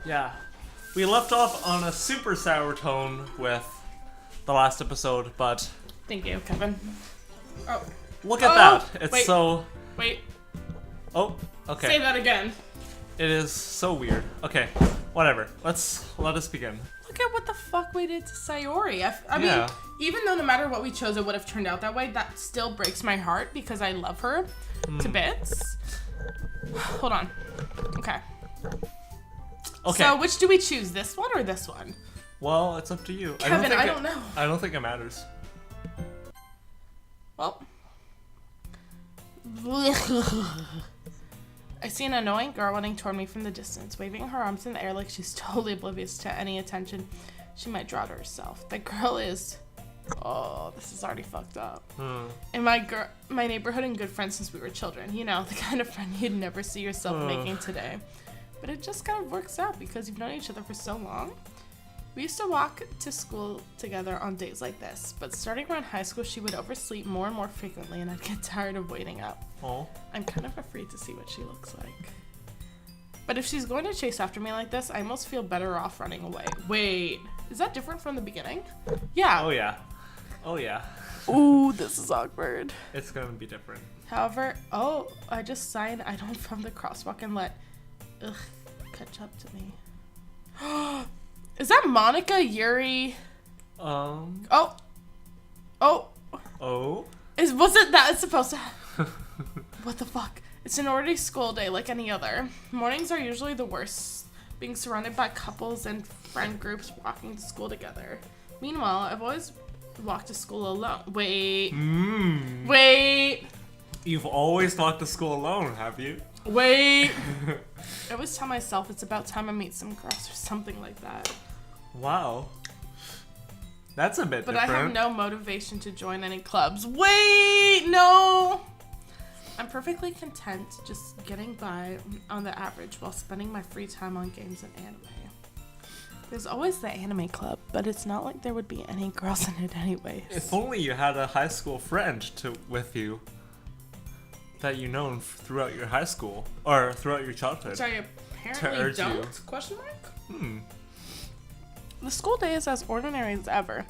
Yeah. We left off on a super sour tone with the last episode, but Thank you, Kevin. Oh. look at that. It's wait. so... Wait, Oh, okay. say that again. It is so weird. Okay, whatever. Let us begin. Look at what the fuck we did to Sayori. I Yeah. mean, even though no matter what we chose, it would have turned out that way, that still breaks my heart because I love her to bits. Hold on. Okay. Okay. So, which do we choose? This one or this one? Well, it's up to you. Kevin, I don't know. I don't think it matters. Well. I see an annoying girl running toward me from the distance, waving her arms in the air like she's totally oblivious to any attention she might draw to herself. The girl is... Oh, this is already fucked up. In my neighborhood and good friend since we were children. You know, the kind of friend you'd never see yourself making today. But it just kind of works out because you've known each other for so long. We used to walk to school together on days like this, but starting around high school, she would oversleep more and more frequently, and I'd get tired of waiting up. Oh. I'm kind of afraid to see what she looks like. But if she's going to chase after me like this, I almost feel better off running away. Wait, is that different from the beginning? Yeah. Oh, yeah. Oh, yeah. Ooh, this is awkward. It's gonna be different. However, I just signed I don't from the crosswalk and let catch up to me. Is that Monica, Yuri? Oh. Was it that it's supposed to What the fuck? It's an ordinary school day like any other. Mornings are usually the worst, being surrounded by couples and friend groups walking to school together. Meanwhile, I've always walked to school alone. Wait. Wait. You've always walked to school alone, have you? Wait. I always tell myself it's about time I meet some girls or something like that. Wow. That's a bit But different. I have no motivation to join any clubs. Wait, no. I'm perfectly content just getting by on the average while spending my free time on games and anime. There's always the anime club, but it's not like there would be any girls in it anyways. If only you had a high school friend with you that you known throughout your high school or throughout your childhood. Which I apparently urge don't? you. Question mark? The school day is as ordinary as ever.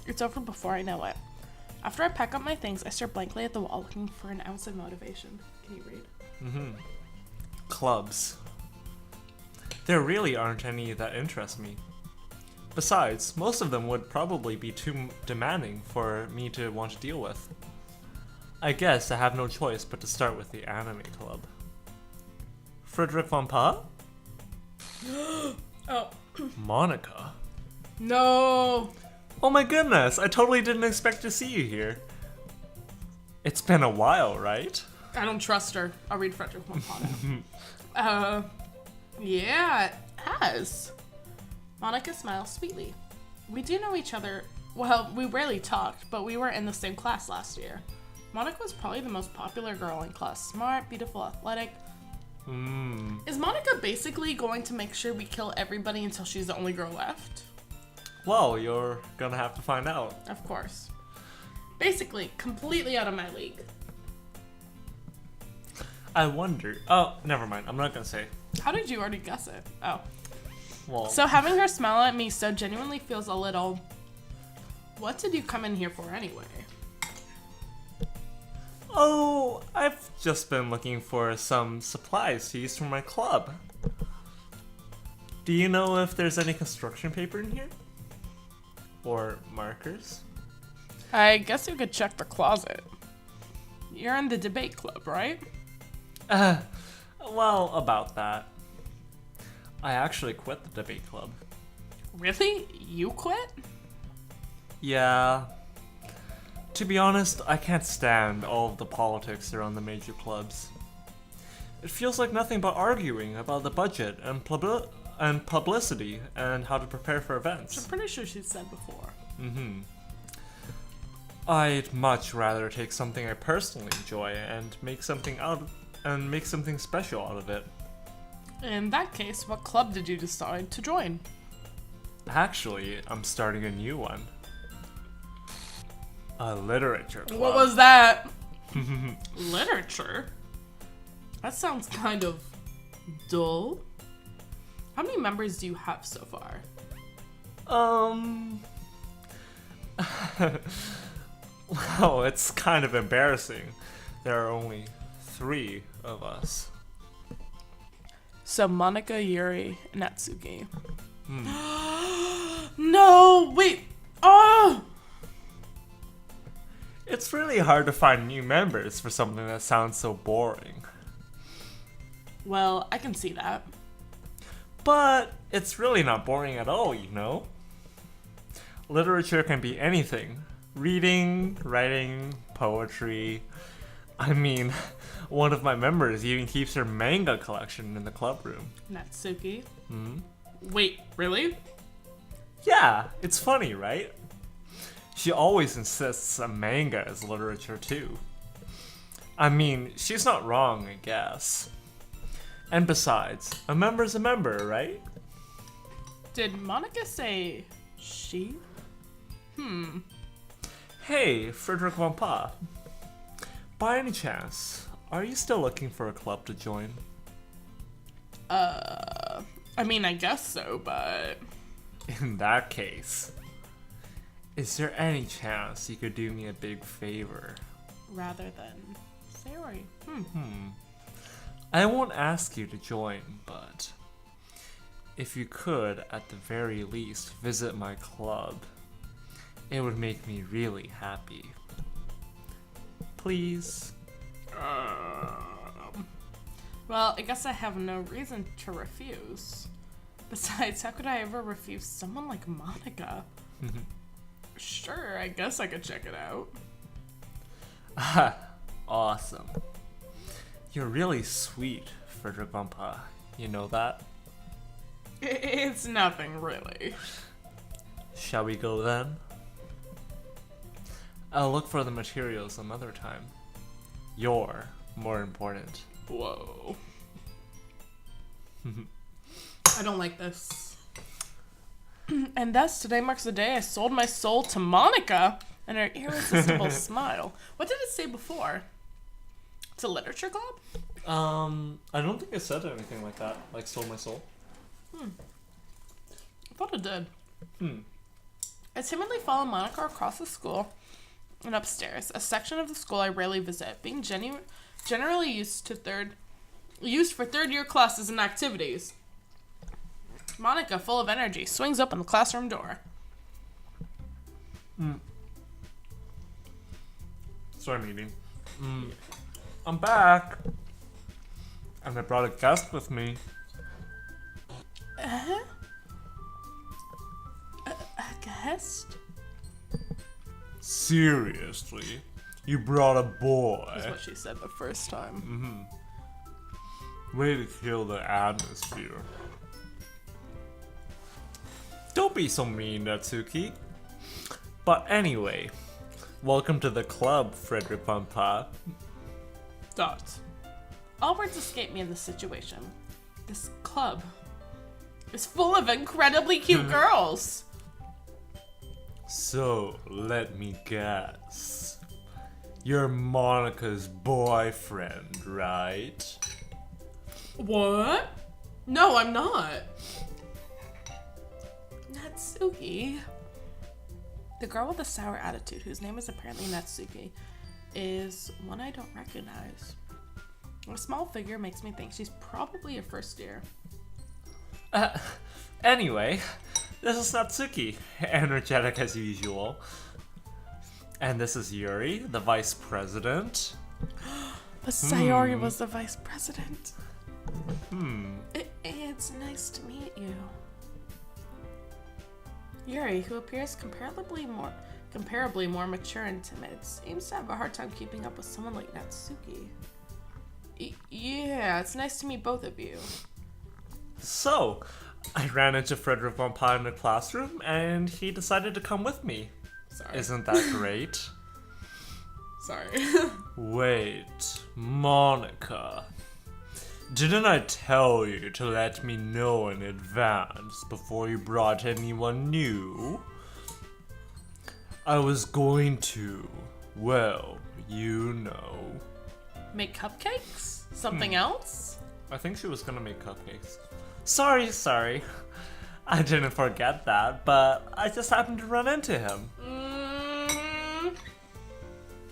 It's over before I know it. After I pack up my things, I stare blankly at the wall looking for an ounce of motivation. Can you read? Clubs. There really aren't any that interest me. Besides, most of them would probably be too demanding for me to want to deal with. I guess I have no choice but to start with the anime club. Frederick von Pa? Oh. Monica? No. Oh my goodness, I totally didn't expect to see you here. It's been a while, right? I don't trust her. I'll read Frederick von Paula. Yeah, it has. Monica smiles sweetly. We do know each other. Well, we rarely talked, but we were in the same class last year. Monica was probably the most popular girl in class. Smart, beautiful, athletic. Is Monica basically going to make sure we kill everybody until she's the only girl left? Well, you're gonna have to find out. Of course. Basically, completely out of my league. I wonder. Oh, never mind. I'm not gonna say. How did you already guess it? Oh. Well, So having her smile at me so genuinely feels a little... What did you come in here for anyway? oh, I've just been looking for some supplies to use for my club. Do you know if there's any construction paper in here? Or markers? I guess you could check the closet. You're in the debate club, right? Well, about that. I actually quit the debate club. Really? You quit? Yeah. To be honest, I can't stand all of the politics around the major clubs. It feels like nothing but arguing about the budget and publicity and how to prepare for events. I'm pretty sure she said before. I'd much rather take something I personally enjoy and make something special out of it. In that case, what club did you decide to join? Actually, I'm starting a new one. A literature club. What was that? Literature? That sounds kind of dull. How many members do you have so far? Well, it's kind of embarrassing. There are only 3 of us. So Monica, Yuri, and Natsuki. No, wait. Oh! It's really hard to find new members for something that sounds so boring. Well, I can see that. But it's really not boring at all, you know? Literature can be anything. Reading, writing, poetry. I mean, one of my members even keeps her manga collection in the club room. Natsuki. Hmm? Wait, really? Yeah, it's funny, right? She always insists that manga is literature too. I mean, she's not wrong, I guess. And besides, a member's a member, right? Did Monica say she? Hey, Frederick Von Pa. By any chance, are you still looking for a club to join? I mean, I guess so, but... In that case, is there any chance you could do me a big favor? Rather than Sayori. I won't ask you to join, but if you could, at the very least, visit my club, it would make me really happy. Please? Well, I guess I have no reason to refuse. Besides, how could I ever refuse someone like Monica? Sure, I guess I could check it out. Awesome. You're really sweet, Frederick Von Pa. You know that? It's nothing, really. Shall we go then? I'll look for the materials some other time. You're more important. Whoa. I don't like this. And thus, today marks the day I sold my soul to Monica and her irresistible smile. What did it say before? It's a literature club? I don't think it said anything like that. Like, sold my soul. I thought it did. I timidly follow Monica across the school and upstairs, a section of the school I rarely visit, being generally used for third-year classes and activities. Monica, full of energy, swings open the classroom door. Sorry, meeting. I'm back. And I brought a guest with me. A guest? Seriously? You brought a boy? That's what she said the first time. Way to kill the atmosphere. Don't be so mean, Natsuki. But anyway, welcome to the club, Frederick Von Pa. All words escape me in this situation. This club is full of incredibly cute girls. So, let me guess. You're Monica's boyfriend, right? What? No, I'm not. Natsuki. The girl with the sour attitude, whose name is apparently Natsuki, is one I don't recognize. A small figure makes me think she's probably a first year. Anyway, this is Natsuki, energetic as usual. And this is Yuri, the vice president. But Sayori was the vice president. It's nice to meet you. Yuri, who appears comparably more mature and timid, seems to have a hard time keeping up with someone like Natsuki. Yeah, it's nice to meet both of you. So, I ran into Frederick Von Pa in the classroom, and he decided to come with me. Sorry. Isn't that great? Sorry. Wait, Monica. Didn't I tell you to let me know in advance before you brought anyone new? I was going to, well, you know. Make cupcakes? Something else? I think she was gonna make cupcakes. Sorry. I didn't forget that, but I just happened to run into him.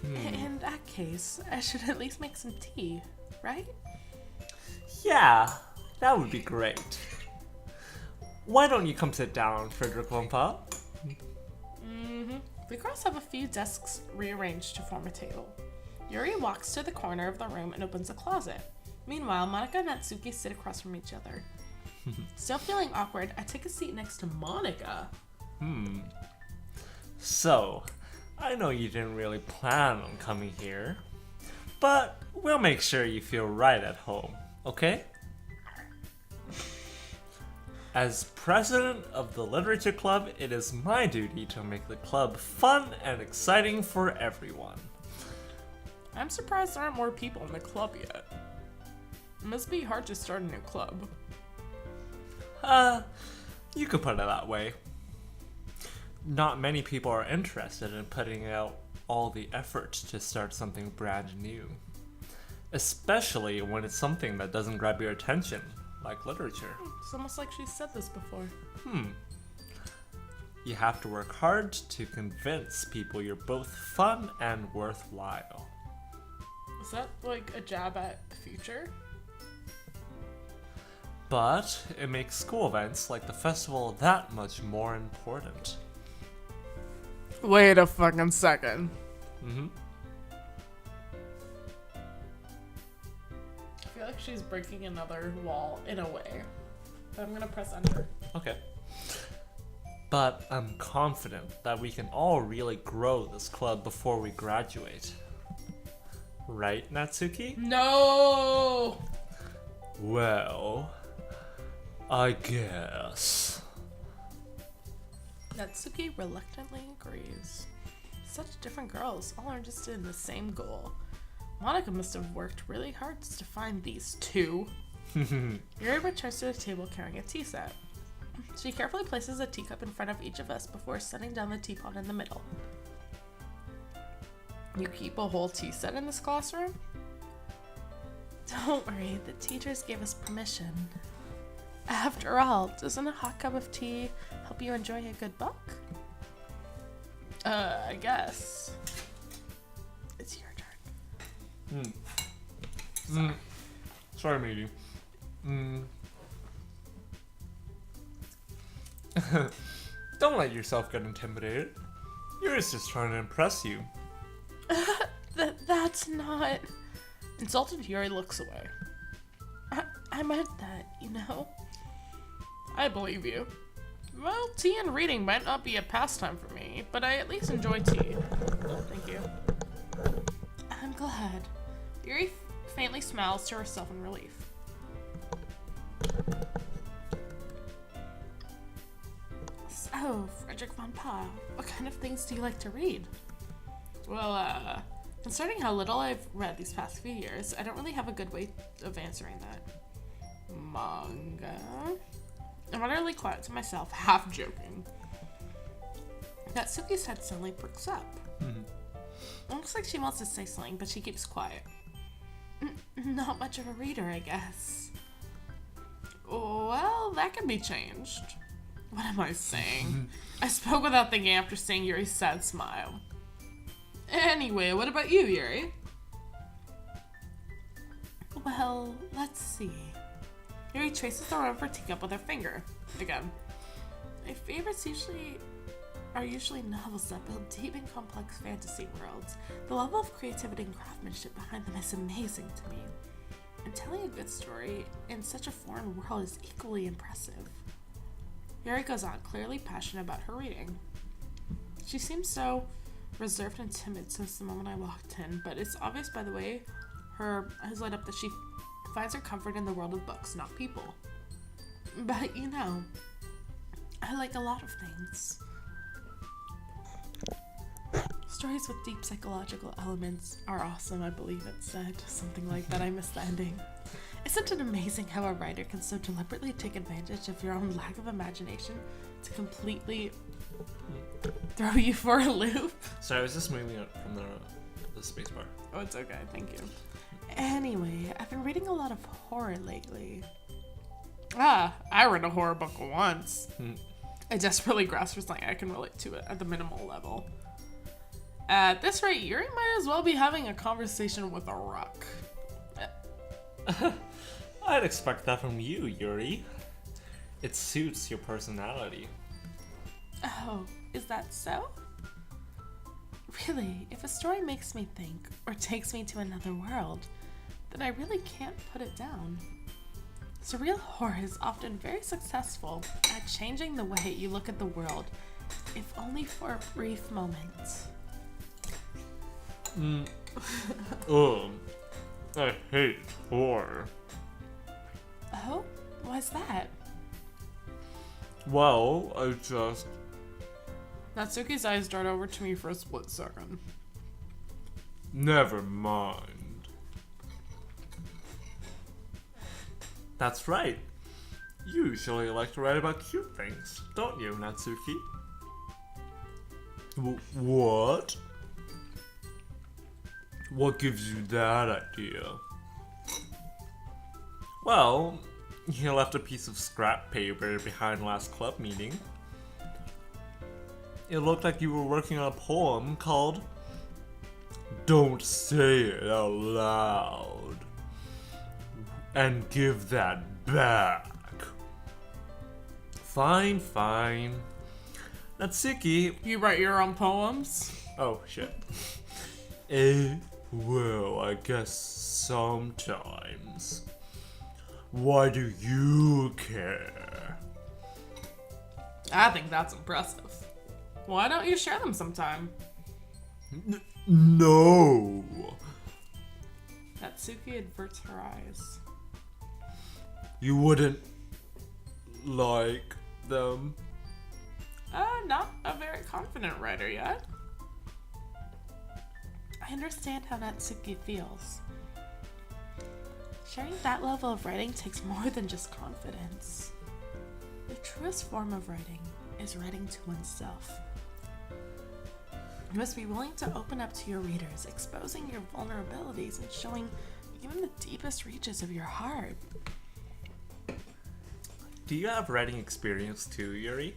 In that case, I should at least make some tea, right? Yeah, that would be great. Why don't you come sit down, Frederick Wumpa? The girls have a few desks rearranged to form a table. Yuri walks to the corner of the room and opens a closet. Meanwhile, Monica and Natsuki sit across from each other. Still feeling awkward, I take a seat next to Monica. So, I know you didn't really plan on coming here, but we'll make sure you feel right at home, okay? As president of the literature club, it is my duty to make the club fun and exciting for everyone. I'm surprised there aren't more people in the club yet. It must be hard to start a new club. You could put it that way. Not many people are interested in putting out all the effort to start something brand new. Especially when it's something that doesn't grab your attention, like literature. It's almost like she's said this before. You have to work hard to convince people you're both fun and worthwhile. Is that like a jab at the future? But it makes school events like the festival that much more important. Wait a fucking second. I feel like she's breaking another wall in a way. But I'm gonna press enter. Okay. But I'm confident that we can all really grow this club before we graduate. Right, Natsuki? No! Well, I guess. Natsuki reluctantly agrees. Such different girls, all are interested in the same goal. Monica must have worked really hard to find these two. Yuri returns to the table carrying a tea set. She carefully places a teacup in front of each of us before setting down the teapot in the middle. You keep a whole tea set in this classroom? Don't worry, the teachers gave us permission. After all, doesn't a hot cup of tea help you enjoy a good book? I guess. It's your turn. Sorry, matey. Don't let yourself get intimidated. Yuri's just trying to impress you. That's not... Insulted Yuri looks away. I meant that, you know? I believe you. Well, tea and reading might not be a pastime for me, but I at least enjoy tea. Oh, thank you. I'm glad. Yuri faintly smiles to herself in relief. So, Frederick von Pa, what kind of things do you like to read? Well, concerning how little I've read these past few years, I don't really have a good way of answering that. Manga? I'm utterly quiet to myself, half joking. Natsuki's head suddenly perks up. Looks like she wants to say something, but she keeps quiet. Not much of a reader, I guess. Well, that can be changed. What am I saying? I spoke without thinking after seeing Yuri's sad smile. Anyway, what about you, Yuri? Well, let's see. Yuri traces the rim of her teacup with her finger. Again. My favorites are usually novels that build deep and complex fantasy worlds. The level of creativity and craftsmanship behind them is amazing to me. And telling a good story in such a foreign world is equally impressive. Yuri goes on, clearly passionate about her reading. She seems so reserved and timid since the moment I walked in, but it's obvious by the way her eyes light up that she finds her comfort in the world of books, not people. But you know, I like a lot of things. Stories with deep psychological elements are awesome, I believe it said. Something like that, I missed the ending. Isn't it amazing how a writer can so deliberately take advantage of your own lack of imagination to completely throw you for a loop? Sorry, I was just moving it from the space bar. Oh, it's okay, thank you. Anyway, I've been reading a lot of horror lately. I read a horror book once. I desperately grasp for something I can relate to it at the minimal level. At this rate, Yuri might as well be having a conversation with a rock. I'd expect that from you, Yuri. It suits your personality. Oh, is that so? Really, if a story makes me think or takes me to another world, then I really can't put it down. Surreal horror is often very successful at changing the way you look at the world, if only for a brief moment. I hate horror. Oh? Why's that? Well, I just... Natsuki's eyes dart over to me for a split second. Never mind. That's right. You usually like to write about cute things, don't you, Natsuki? What? What gives you that idea? Well, you left a piece of scrap paper behind last club meeting. It looked like you were working on a poem called Don't Say It Out Loud. And give that back. Fine, fine. Natsuki. You write your own poems? Oh, shit. Well, I guess sometimes. Why do you care? I think that's impressive. Why don't you share them sometime? No. Natsuki averts her eyes. You wouldn't like them? Not a very confident writer yet. I understand how Natsuki feels. Sharing that level of writing takes more than just confidence. The truest form of writing is writing to oneself. You must be willing to open up to your readers, exposing your vulnerabilities and showing even the deepest reaches of your heart. Do you have writing experience too, Yuri?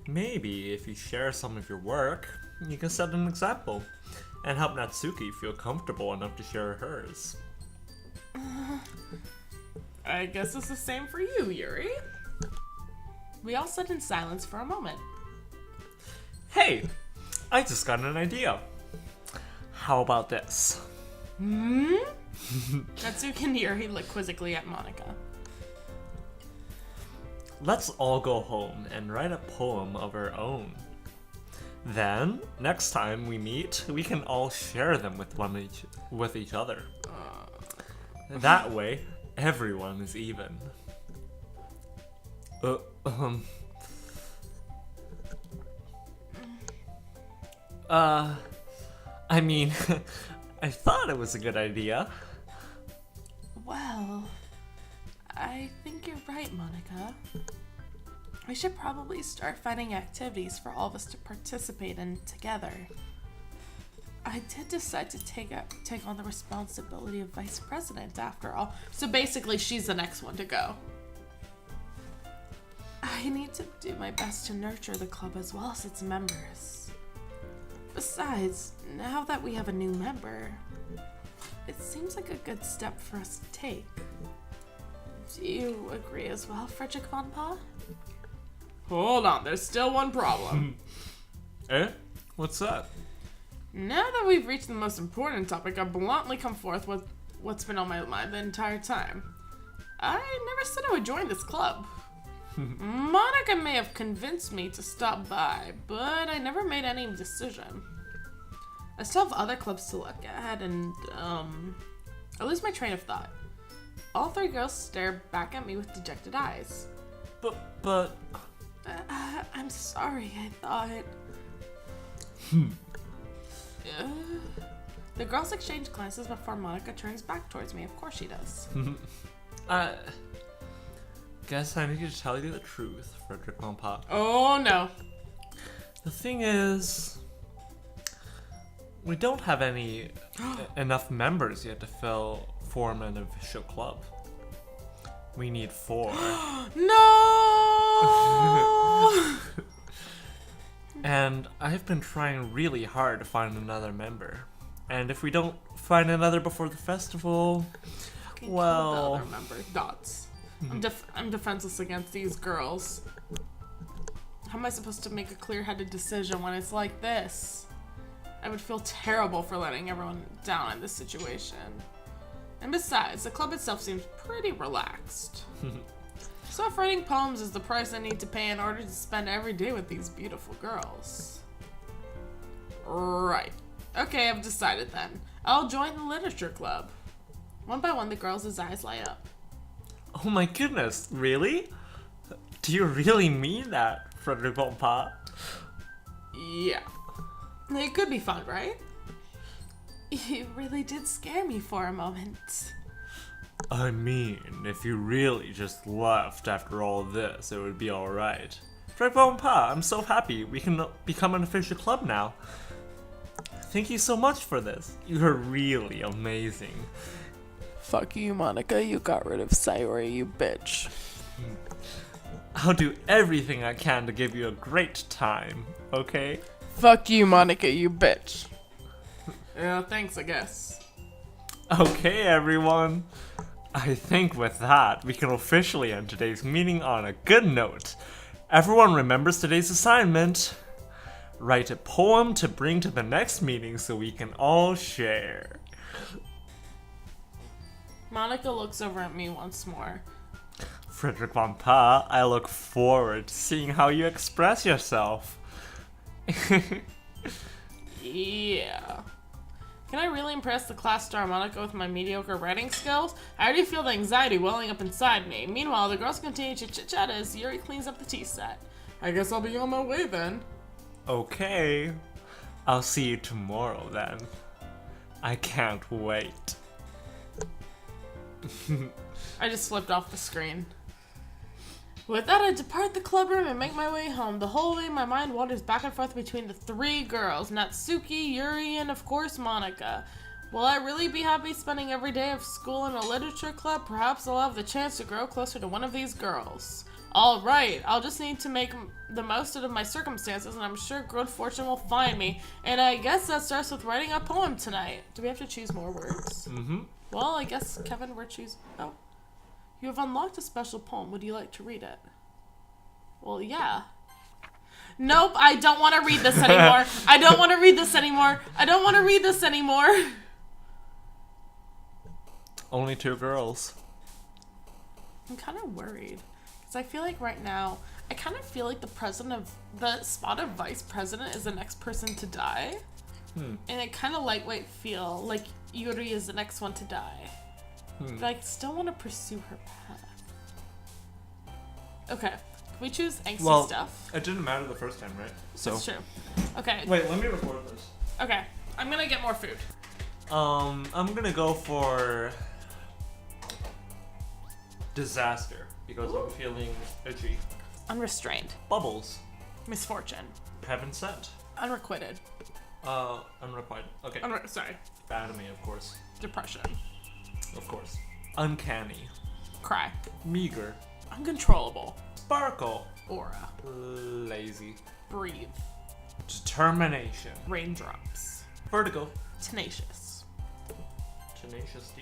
Maybe if you share some of your work, you can set an example and help Natsuki feel comfortable enough to share hers. I guess it's the same for you, Yuri. We all sit in silence for a moment. Hey, I just got an idea. How about this? Natsuki and Yuri look quizzically at Monika. Let's all go home and write a poem of our own. Then, next time we meet, we can all share them with each other. That way, everyone is even. I mean, I thought it was a good idea. Well, I think you're right, Monika. We should probably start finding activities for all of us to participate in together. I did decide to take on the responsibility of vice president after all. So basically, she's the next one to go. I need to do my best to nurture the club as well as its members. Besides, now that we have a new member, it seems like a good step for us to take. Do you agree as well, Frederick von Pa? Hold on, there's still one problem. Eh? What's that? Now that we've reached the most important topic, I'll bluntly come forth with what's been on my mind the entire time. I never said I would join this club. Monika may have convinced me to stop by, but I never made any decision. I still have other clubs to look at, and, I lose my train of thought. All three girls stare back at me with dejected eyes. But... I'm sorry, I thought... The girls exchange glances before Monika turns back towards me. Of course she does. Guess I need to tell you the truth, Frederick von Pa. Oh no. The thing is, we don't have enough members yet to form an official club. We need 4. No! And I've been trying really hard to find another member. And if we don't find another before the festival, well... Other member. Dots. I'm defenseless against these girls. How am I supposed to make a clear-headed decision when it's like this? I would feel terrible for letting everyone down in this situation. And besides, the club itself seems pretty relaxed. So if writing poems is the price I need to pay in order to spend every day with these beautiful girls. Right. Okay, I've decided then. I'll join the literature club. One by one, the girls' eyes light up. Oh my goodness, really? Do you really mean that, Frederick Von Pa? Yeah. It could be fun, right? You really did scare me for a moment. I mean, if you really just left after all this, it would be alright. Frederick Von Pa, I'm so happy we can become an official club now. Thank you so much for this. You're really amazing. Fuck you, Monica. You got rid of Sayori, you bitch. I'll do everything I can to give you a great time, okay? Fuck you, Monica, you bitch. Yeah, thanks, I guess. Okay, everyone. I think with that, we can officially end today's meeting on a good note. Everyone remembers today's assignment. Write a poem to bring to the next meeting so we can all share. Monica looks over at me once more. Frederick Von Pa, I look forward to seeing how you express yourself. Yeah. Can I really impress the class star Monica with my mediocre writing skills? I already feel the anxiety welling up inside me. Meanwhile, the girls continue to chit-chat as Yuri cleans up the tea set. I guess I'll be on my way then. Okay. I'll see you tomorrow then. I can't wait. I just flipped off the screen. With that, I depart the club room and make my way home. The whole way, my mind wanders back and forth between the 3 girls, Natsuki, Yuri, and of course, Monica. Will I really be happy spending every day of school in a literature club? Perhaps I'll have the chance to grow closer to one of these girls. Alright, I'll just need to make the most out of my circumstances, and I'm sure good fortune will find me. And I guess that starts with writing a poem tonight. Do we have to choose more words? Mm-hmm. Well, I guess, Kevin, we're choosing... Oh. You have unlocked a special poem. Would you like to read it? Well, yeah. Nope, I don't want to read this anymore. I don't want to read this anymore. I don't want to read this anymore. Only 2 girls. I'm kind of worried. Because I feel like right now, I kind of feel like the spot of vice president is the next person to die. And I kind of lightweight feel like Yuri is the next one to die. But I still want to pursue her path. Okay. Can we choose angsty stuff? It didn't matter the first time, right? So. That's true. Okay. Wait, let me record this. Okay. I'm gonna get more food. I'm gonna go for disaster because I'm feeling itchy. Unrestrained. Bubbles. Misfortune. Heaven sent. Unrequited. Unrequited. Okay. Sorry. Anatomy, of course. Depression. Of course. Uncanny. Cry. Meager. Uncontrollable. Sparkle. Aura. Lazy. Breathe. Determination. Raindrops. Vertigo. Tenacious. Tenacious D.